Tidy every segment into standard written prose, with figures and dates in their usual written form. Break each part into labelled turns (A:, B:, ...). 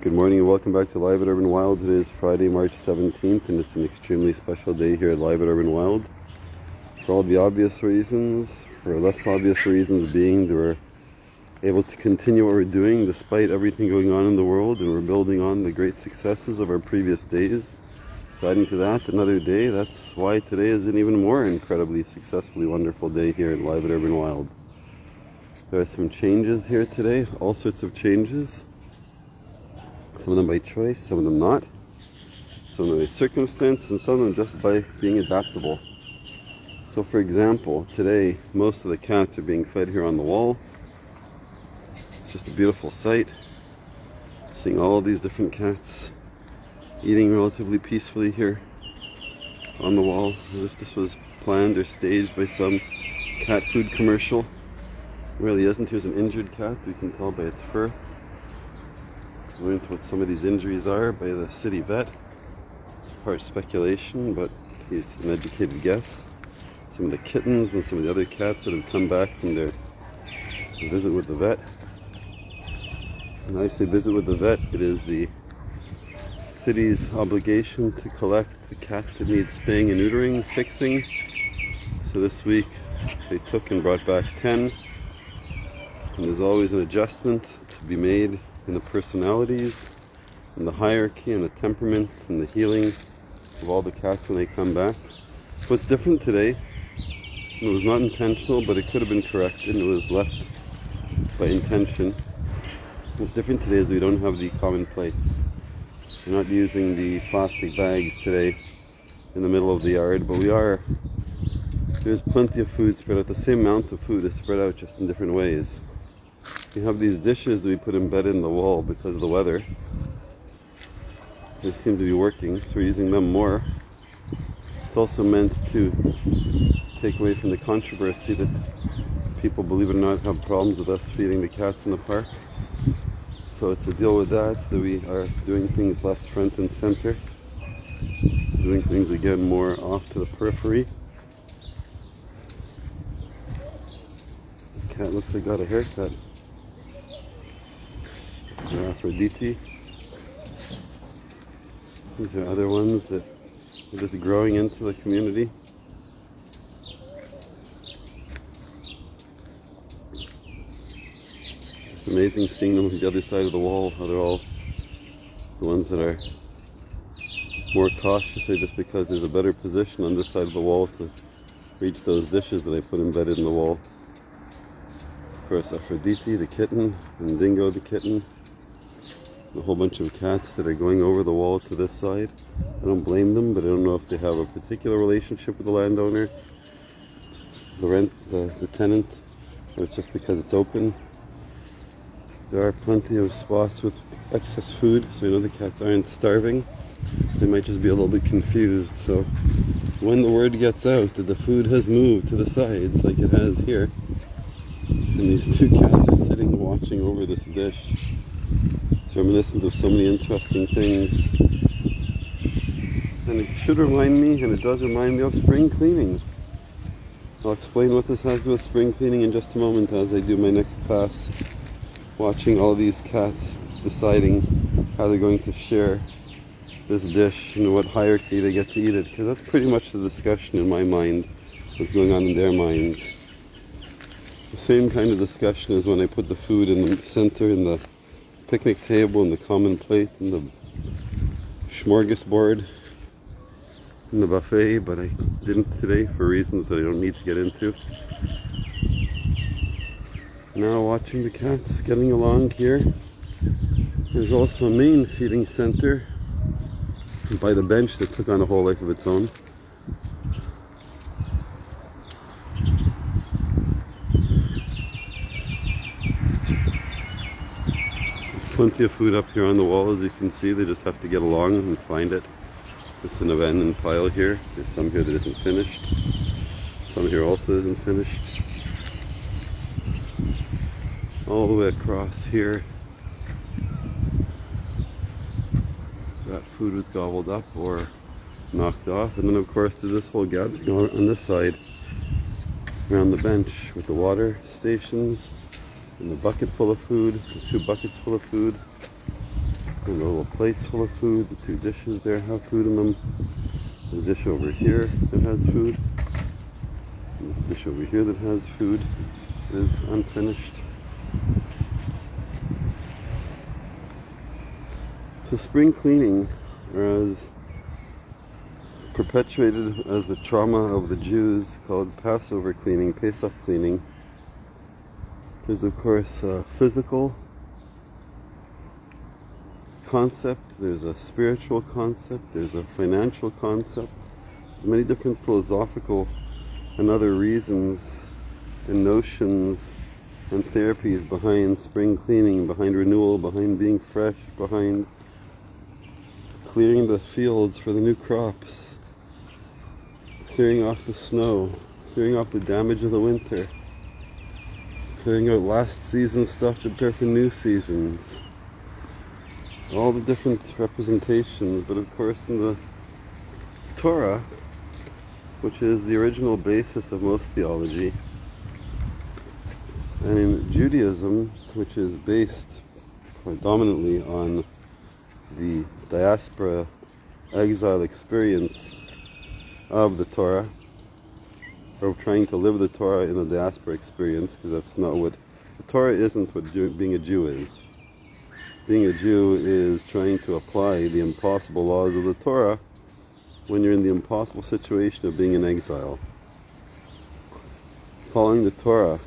A: Good morning and welcome back to Live at Urban Wild. Today is Friday, March 17th, and it's an extremely special day here at Live at Urban Wild. For all the obvious reasons, for less obvious reasons being that we're able to continue what we're doing despite everything going on in the world, and we're building on the great successes of our previous days. So adding to that, another day. That's why today is an even more incredibly successfully wonderful day here at Live at Urban Wild. There are some changes here today, all sorts of changes. Some of them by choice, some of them not. Some of them by circumstance, and some of them just by being adaptable. So for example, today most of the cats are being fed here on the wall. It's just a beautiful sight. Seeing all these different cats eating relatively peacefully here on the wall, as if this was planned or staged by some cat food commercial. It really isn't. Here's an injured cat, we can tell by its fur. Learned what some of these injuries are by the city vet. It's part speculation, but he's an educated guess. Some of the kittens and some of the other cats that have come back from their visit with the vet. When I say visit with the vet, it is the city's obligation to collect the cats that need spaying and neutering, fixing. So this week they took and brought back 10. And there's always an adjustment to be made in the personalities, and the hierarchy, and the temperament, and the healing of all the cats when they come back. What's different today, it was not intentional, but it could have been corrected, and it was left by intention. What's different today is we don't have the common plates. We're not using the plastic bags today in the middle of the yard, but there's plenty of food spread out. The same amount of food is spread out, just in different ways. We have these dishes that we put embedded in the wall because of the weather. They seem to be working, so we're using them more. It's also meant to take away from the controversy that people, believe it or not, have problems with us feeding the cats in the park. So it's to deal with that we are doing things left, front, and center. Doing things again more off to the periphery. This cat looks like got a haircut. Aphrodite. These are other ones that are just growing into the community. It's amazing seeing them on the other side of the wall, how they're all the ones that are more cautious, or just because there's a better position on this side of the wall to reach those dishes that I put embedded in the wall. Of course, Aphrodite, the kitten, and Dingo, the kitten. A whole bunch of cats that are going over the wall to this side. I don't blame them, but I don't know if they have a particular relationship with the landowner, the tenant, or it's just because it's open. There are plenty of spots with excess food, so I know the cats aren't starving. They might just be a little bit confused. So when the word gets out that the food has moved to the sides, like it has here, and these two cats are sitting watching over this dish, it's reminiscent of so many interesting things. And it should remind me, and it does remind me, of spring cleaning. I'll explain what this has to do with spring cleaning in just a moment as I do my next pass, watching all these cats deciding how they're going to share this dish and what hierarchy they get to eat it, because that's pretty much the discussion in my mind, what's going on in their minds. The same kind of discussion as when I put the food in the center, in the picnic table, and the common plate, and the smorgasbord, and the buffet, but I didn't today for reasons that I don't need to get into. Now watching the cats getting along here. There's also a main feeding center by the bench that took on a whole life of its own. Plenty of food up here on the wall, as you can see. They just have to get along and find it. It's an abandoned pile here. There's some here that isn't finished. Some here also isn't finished. All the way across here, that food was gobbled up or knocked off. And then of course there's this whole gathering on this side around the bench with the water stations and the bucket full of food, the 2 buckets full of food. And the little plates full of food. The two dishes there have food in them. The dish over here that has food. And this dish over here that has food is unfinished. So spring cleaning, as perpetuated as the trauma of the Jews called Passover cleaning, Pesach cleaning, there's of course a physical concept, there's a spiritual concept, there's a financial concept, there's many different philosophical and other reasons and notions and therapies behind spring cleaning, behind renewal, behind being fresh, behind clearing the fields for the new crops, clearing off the snow, clearing off the damage of the winter, clearing out last season's stuff to prepare for new seasons. All the different representations, but of course in the Torah, which is the original basis of most theology, and in Judaism, which is based predominantly on the diaspora exile experience of the Torah, or trying to live the Torah in the diaspora experience, because that's not what the Torah isn't what being a Jew is. Being a Jew is trying to apply the impossible laws of the Torah when you're in the impossible situation of being in exile. Following the Torah,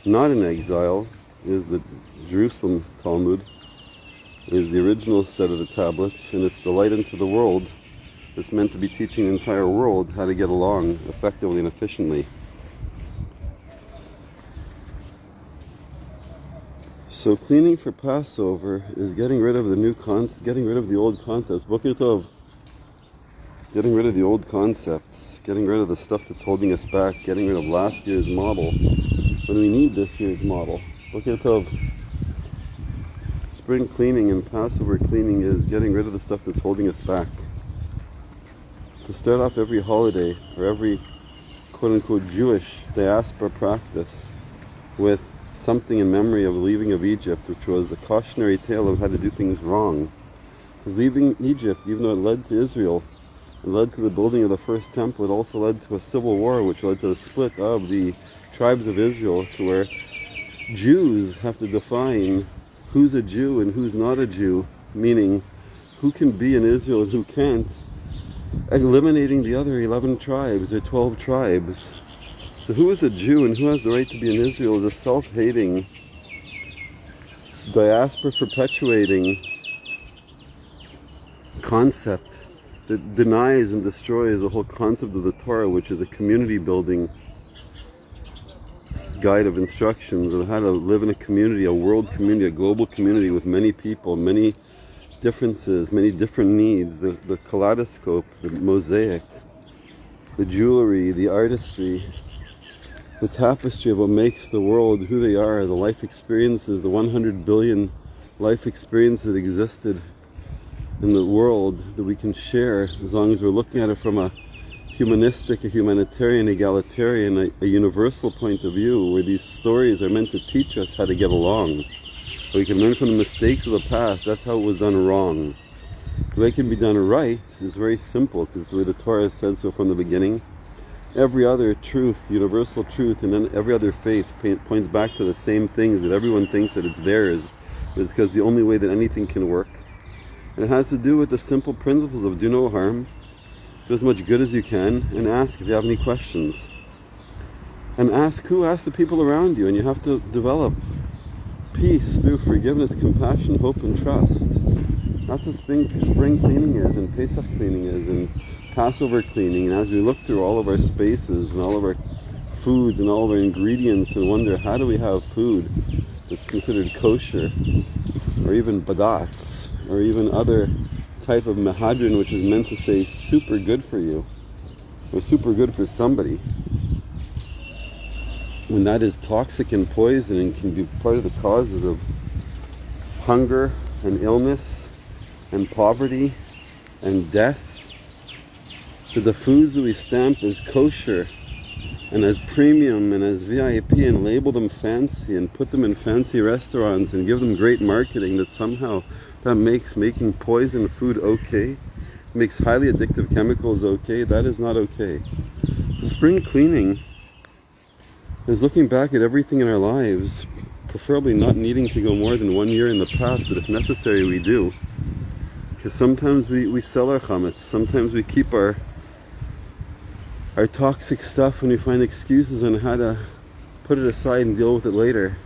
A: not in exile, is the Jerusalem Talmud, is the original set of the tablets, and it's the light into the world. It's meant to be teaching the entire world how to get along effectively and efficiently. So cleaning for Passover is getting rid of getting rid of the old concepts. Boker Tov. Getting rid of the old concepts, getting rid of the stuff that's holding us back, getting rid of last year's model when we need this year's model. Boker Tov. Spring cleaning and Passover cleaning is getting rid of the stuff that's holding us back. To start off every holiday or every quote-unquote Jewish diaspora practice with something in memory of the leaving of Egypt, which was a cautionary tale of how to do things wrong. Because leaving Egypt, even though it led to Israel, it led to the building of the first temple, it also led to a civil war, which led to the split of the tribes of Israel, to where Jews have to define who's a Jew and who's not a Jew, meaning who can be in Israel and who can't, eliminating the other 11 tribes or 12 tribes. So who is a Jew and who has the right to be in Israel is a self-hating, diaspora perpetuating concept that denies and destroys the whole concept of the Torah, which is a community building guide of instructions of how to live in a community, a world community, a global community with many people, many differences, many different needs, the kaleidoscope, the mosaic, the jewelry, the artistry, the tapestry of what makes the world who they are, the life experiences, the 100 billion life experiences that existed in the world that we can share as long as we're looking at it from a humanistic, a humanitarian, egalitarian, a universal point of view, where these stories are meant to teach us how to get along. So we can learn from the mistakes of the past. That's how it was done wrong. The way it can be done right is very simple, because the way the Torah has said so from the beginning. Every other truth, universal truth, and then every other faith points back to the same things that everyone thinks that it's theirs. It's because the only way that anything can work. And it has to do with the simple principles of do no harm, do as much good as you can, and ask if you have any questions. And ask who? Ask the people around you, and you have to develop peace through forgiveness, compassion, hope, and trust. That's what spring cleaning is, and Pesach cleaning is, and Passover cleaning. And as we look through all of our spaces and all of our foods and all of our ingredients and wonder, how do we have food that's considered kosher, or even badatz, or even other type of mehadrin, which is meant to say super good for you, or super good for somebody, when that is toxic and poison and can be part of the causes of hunger and illness and poverty and death. So the foods that we stamp as kosher and as premium and as VIP and label them fancy and put them in fancy restaurants and give them great marketing, that somehow that makes making poison food okay, makes highly addictive chemicals okay, that is not okay. Spring cleaning is looking back at everything in our lives, preferably not needing to go more than 1 year in the past, but if necessary we do. Because sometimes we sell our chametz, sometimes we keep our toxic stuff when we find excuses on how to put it aside and deal with it later.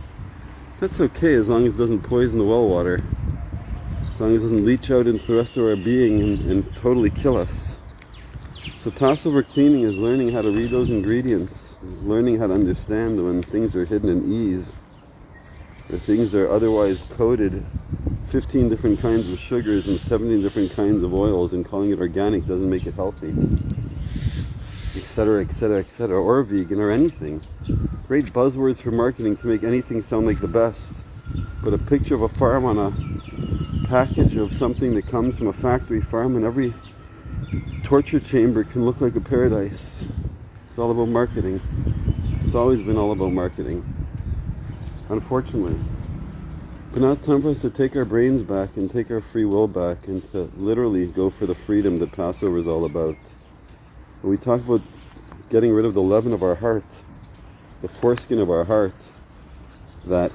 A: That's okay as long as it doesn't poison the well water, as long as it doesn't leach out into the rest of our being and totally kill us. So Passover cleaning is learning how to read those ingredients, learning how to understand when things are hidden in ease, or things are otherwise coated 15 different kinds of sugars and 17 different kinds of oils, and calling it organic doesn't make it healthy, etc., etc., etc., or vegan, or anything. Great buzzwords for marketing to make anything sound like the best, but a picture of a farm on a package of something that comes from a factory farm and every torture chamber can look like a paradise. It's all about marketing. It's always been all about marketing, unfortunately. But now it's time for us to take our brains back and take our free will back and to literally go for the freedom that Passover is all about. When we talk about getting rid of the leaven of our heart, the foreskin of our heart, that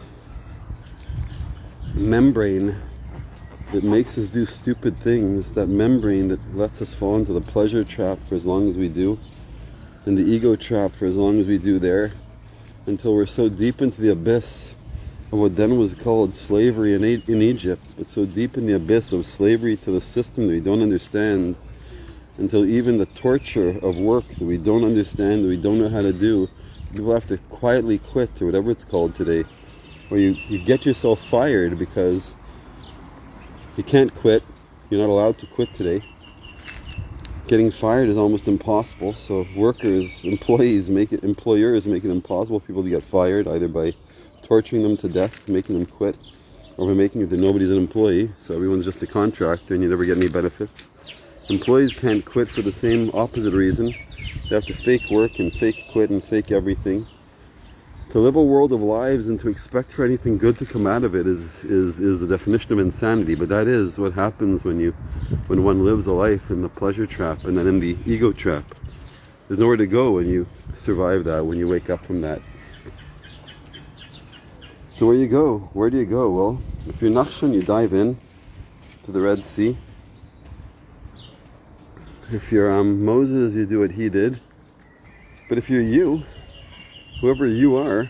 A: membrane that makes us do stupid things, that membrane that lets us fall into the pleasure trap for as long as we do, and the ego trap for as long as we do there, until we're so deep into the abyss of what then was called slavery in Egypt, but so deep in the abyss of slavery to the system that we don't understand, until even the torture of work that we don't understand, that we don't know how to do, people have to quietly quit, or whatever it's called today, where you get yourself fired because you can't quit. You're not allowed to quit today. Getting fired is almost impossible, so employers make it impossible for people to get fired, either by torturing them to death, making them quit, or by making it that nobody's an employee, so everyone's just a contractor and you never get any benefits. Employees can't quit for the same opposite reason. They have to fake work and fake quit and fake everything. To live a world of lives and to expect for anything good to come out of it is the definition of insanity. But that is what happens when one lives a life in the pleasure trap and then in the ego trap. There's nowhere to go when you survive that, when you wake up from that. So where do you go? Where do you go? Well, if you're Nachshon, you dive in to the Red Sea. If you're Moses, you do what he did. But if you're you, whoever you are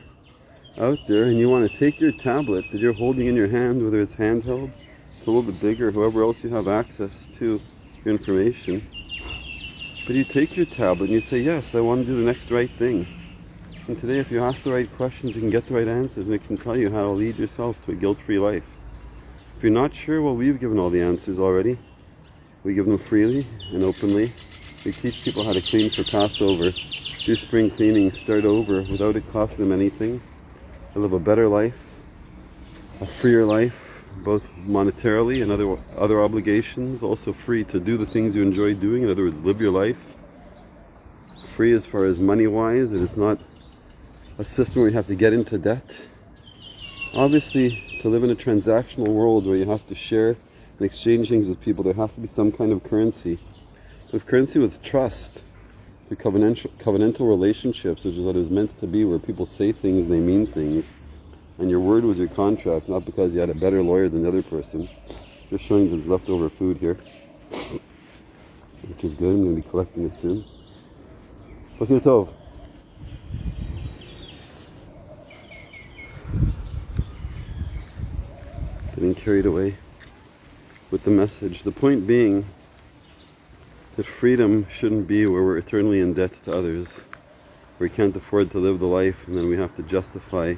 A: out there, and you want to take your tablet that you're holding in your hand, whether it's handheld, it's a little bit bigger, whoever else you have access to your information, but you take your tablet and you say, yes, I want to do the next right thing. And today, if you ask the right questions, you can get the right answers, and it can tell you how to lead yourself to a guilt-free life. If you're not sure, well, we've given all the answers already. We give them freely and openly. We teach people how to clean for Passover, do spring cleaning, start over without it costing them anything. They live a better life, a freer life, both monetarily and other obligations, also free to do the things you enjoy doing. In other words, live your life. Free as far as money-wise, and it's not a system where you have to get into debt. Obviously, to live in a transactional world where you have to share and exchange things with people, there has to be some kind of currency. With currency with trust, through covenantal relationships, which is what it was meant to be, where people say things, they mean things, and your word was your contract, not because you had a better lawyer than the other person. Just showing there's leftover food here, which is good. I'm going to be collecting it soon. Boker Tov. Getting carried away with the message. The point being that freedom shouldn't be where we're eternally in debt to others, where we can't afford to live the life and then we have to justify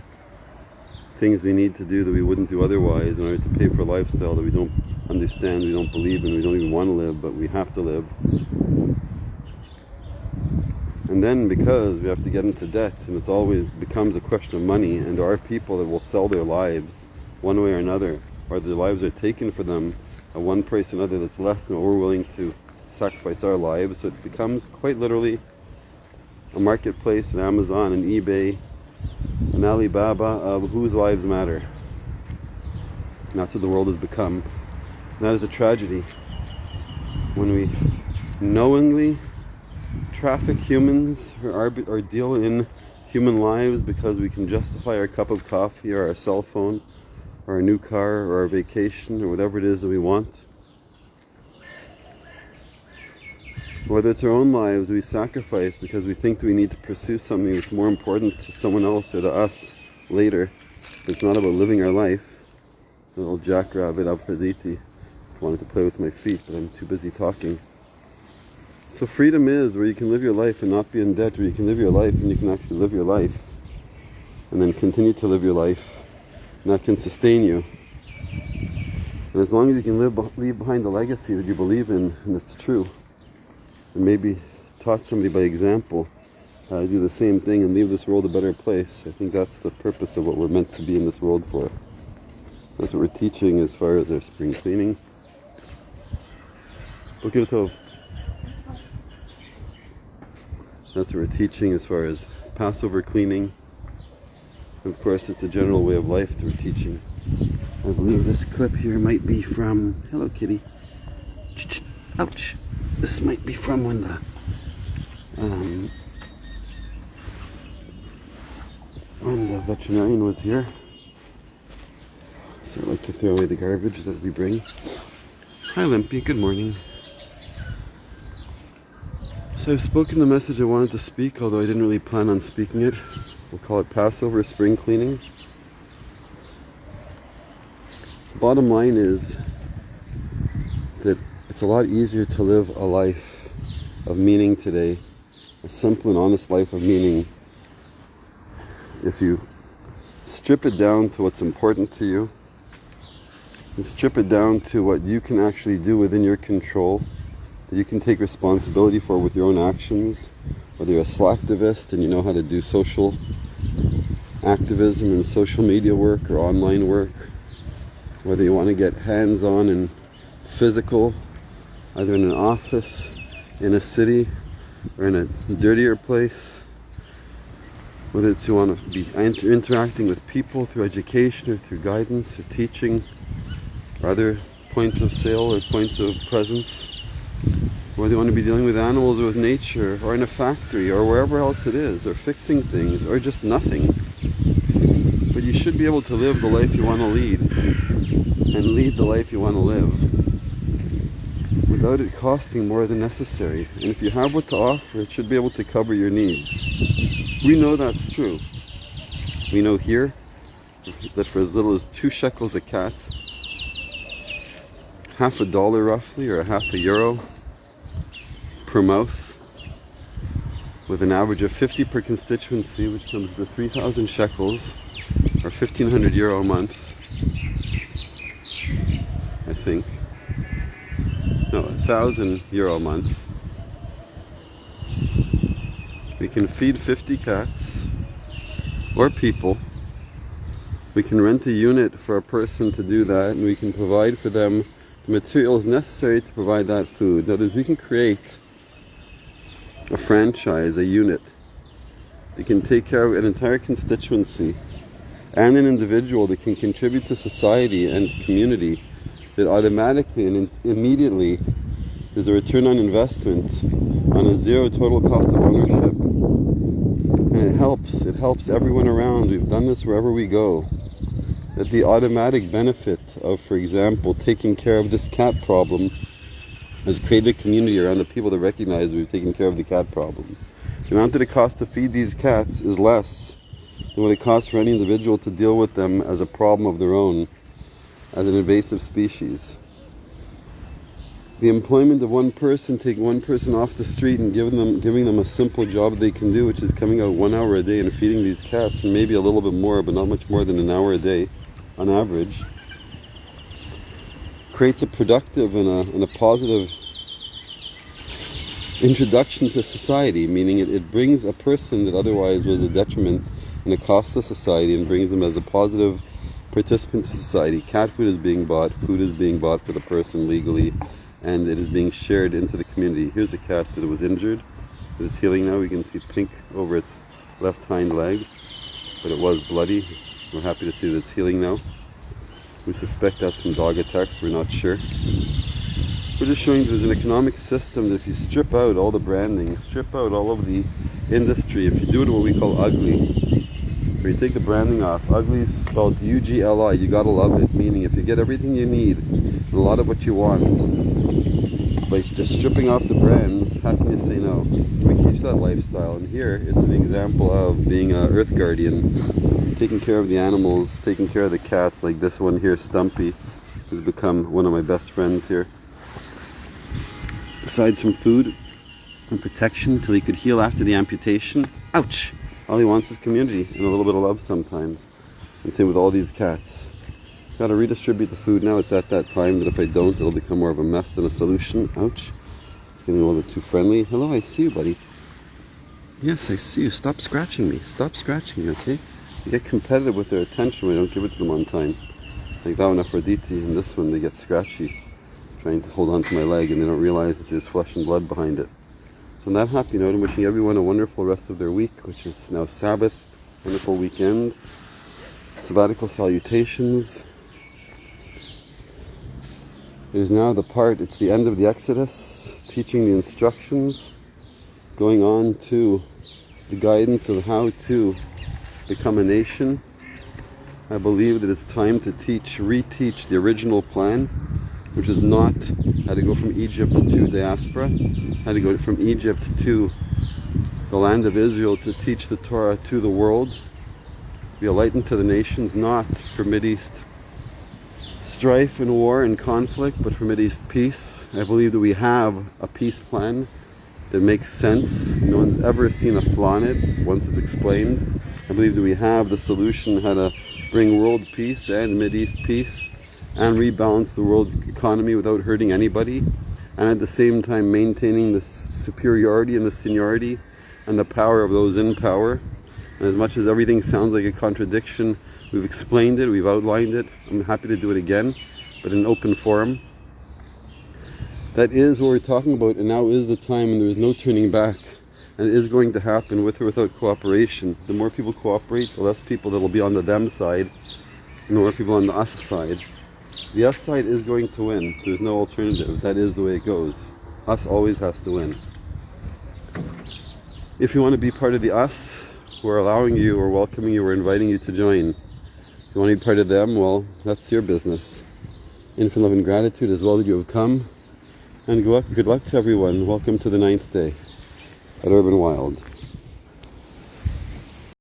A: things we need to do that we wouldn't do otherwise in order to pay for a lifestyle that we don't understand, we don't believe in, we don't even want to live, but we have to live. And then because we have to get into debt, and it always becomes a question of money, and there are people that will sell their lives one way or another, or their lives are taken for them at one price or another that's less than what we're willing to sacrifice our lives. So it becomes quite literally a marketplace, an Amazon, an eBay, an Alibaba of whose lives matter. And that's what the world has become. That is a tragedy. When we knowingly traffic humans or deal in human lives because we can justify our cup of coffee or our cell phone or our new car or our vacation or whatever it is that we want. Whether it's our own lives we sacrifice because we think we need to pursue something that's more important to someone else or to us later. It's not about living our life. A little jackrabbit Aphrodite wanted to play with my feet, but I'm too busy talking. So freedom is where you can live your life and not be in debt, where you can live your life and you can actually live your life and then continue to live your life, and that can sustain you. And as long as you can leave behind a legacy that you believe in and that's true, and maybe taught somebody by example how to do the same thing and leave this world a better place, I think that's the purpose of what we're meant to be in this world for. That's what we're teaching as far as our spring cleaning. Boker Tov. That's what we're teaching as far as Passover cleaning. And of course, it's a general way of life that we're teaching. I believe this clip here might be from... Hello, kitty. Ouch. This might be from when the veterinarian was here. So I like to throw away the garbage that we bring. Hi, Limpy. Good morning. So I've spoken the message I wanted to speak, although I didn't really plan on speaking it. We'll call it Passover spring cleaning. The bottom line is that it's a lot easier to live a life of meaning today, a simple and honest life of meaning, if you strip it down to what's important to you, and strip it down to what you can actually do within your control, that you can take responsibility for with your own actions, whether you're a slacktivist and you know how to do social activism and social media work or online work, whether you want to get hands-on and physical, either in an office, in a city, or in a dirtier place, whether it's you want to be interacting with people through education or through guidance or teaching, or other points of sale or points of presence, whether you want to be dealing with animals or with nature, or in a factory, or wherever else it is, or fixing things, or just nothing. But you should be able to live the life you want to lead, and lead the life you want to live, without it costing more than necessary. And if you have what to offer, it should be able to cover your needs. We know that's true. We know here that for as little as 2 shekels a cat, $50 roughly, or €50 per mouth, with an average of 50 per constituency, which comes to 3,000 shekels, or €1,500 a month, I think. No, €1,000 a month. We can feed 50 cats, or people. We can rent a unit for a person to do that, and we can provide for them the materials necessary to provide that food. In other words, we can create a franchise, a unit, that can take care of an entire constituency and an individual that can contribute to society and community, that automatically and immediately is a return on investment on a zero total cost of ownership. And it helps everyone around. We've done this wherever we go. That the automatic benefit of, for example, taking care of this cat problem has created a community around the people that recognize we've taken care of the cat problem. The amount that it costs to feed these cats is less than what it costs for any individual to deal with them as a problem of their own, as an invasive species. The employment of one person, taking one person off the street and giving them a simple job they can do, which is coming out 1 hour a day and feeding these cats, and maybe a little bit more, but not much more than an hour a day on average, creates a productive and a positive introduction to society, meaning it brings a person that otherwise was a detriment and a cost to society, and brings them as a positive participant to society. Cat food is being bought, food is being bought for the person legally, and it is being shared into the community. Here's a cat that was injured. It's healing now. We can see pink over its left hind leg, but it was bloody. We're happy to see that it's healing now. We suspect that's from dog attacks, but we're not sure. We're just showing there's an economic system that if you strip out all the branding, strip out all of the industry, if you do it what we call ugly, where you take the branding off, ugly is spelled U-G-L-I, you gotta love it, meaning if you get everything you need, and a lot of what you want, by just stripping off the brands, how can you say no? We teach that lifestyle, and here it's an example of being an earth guardian, taking care of the animals, taking care of the cats, like this one here, Stumpy, who's become one of my best friends here. Aside from food and protection until he could heal after the amputation, ouch! All he wants is community and a little bit of love sometimes. And same with all these cats. Got to redistribute the food now. It's at that time that if I don't, it'll become more of a mess than a solution. Ouch. It's getting a little bit too friendly. Hello, I see you, buddy. Yes, I see you. Stop scratching me. Stop scratching me, okay? You get competitive with their attention when I don't give it to them on time. Like that one, Aphrodite, and this one, they get scratchy, trying to hold on to my leg, and they don't realize that there's flesh and blood behind it. So on that happy note, I'm wishing everyone a wonderful rest of their week, which is now Sabbath, wonderful weekend, sabbatical salutations. There's now the part, it's the end of the Exodus, teaching the instructions, going on to the guidance of how to become a nation. I believe that it's time to reteach the original plan, which is not how to go from Egypt to diaspora, how to go from Egypt to the land of Israel to teach the Torah to the world, be a light unto the nations, not for Mideast strife and war and conflict, but for Mideast peace. I believe that we have a peace plan that makes sense. No one's ever seen a flaw in it once it's explained. I believe that we have the solution how to bring world peace and Mideast peace and rebalance the world economy without hurting anybody, and at the same time maintaining the superiority and the seniority and the power of those in power. And as much as everything sounds like a contradiction, we've explained it, we've outlined it. I'm happy to do it again, but in an open forum. That is what we're talking about, and now is the time when there is no turning back. And it is going to happen with or without cooperation. The more people cooperate, the less people that will be on the them side, and the more people on the us side. The us side is going to win. There's no alternative. That is the way it goes. Us always has to win. If you want to be part of the us, we're allowing you, we're welcoming you, we're inviting you to join. If you want to be part of them, well, that's your business. Infinite love and gratitude as well that you have come. And good luck to everyone. Welcome to the 9th day at Urban Wild.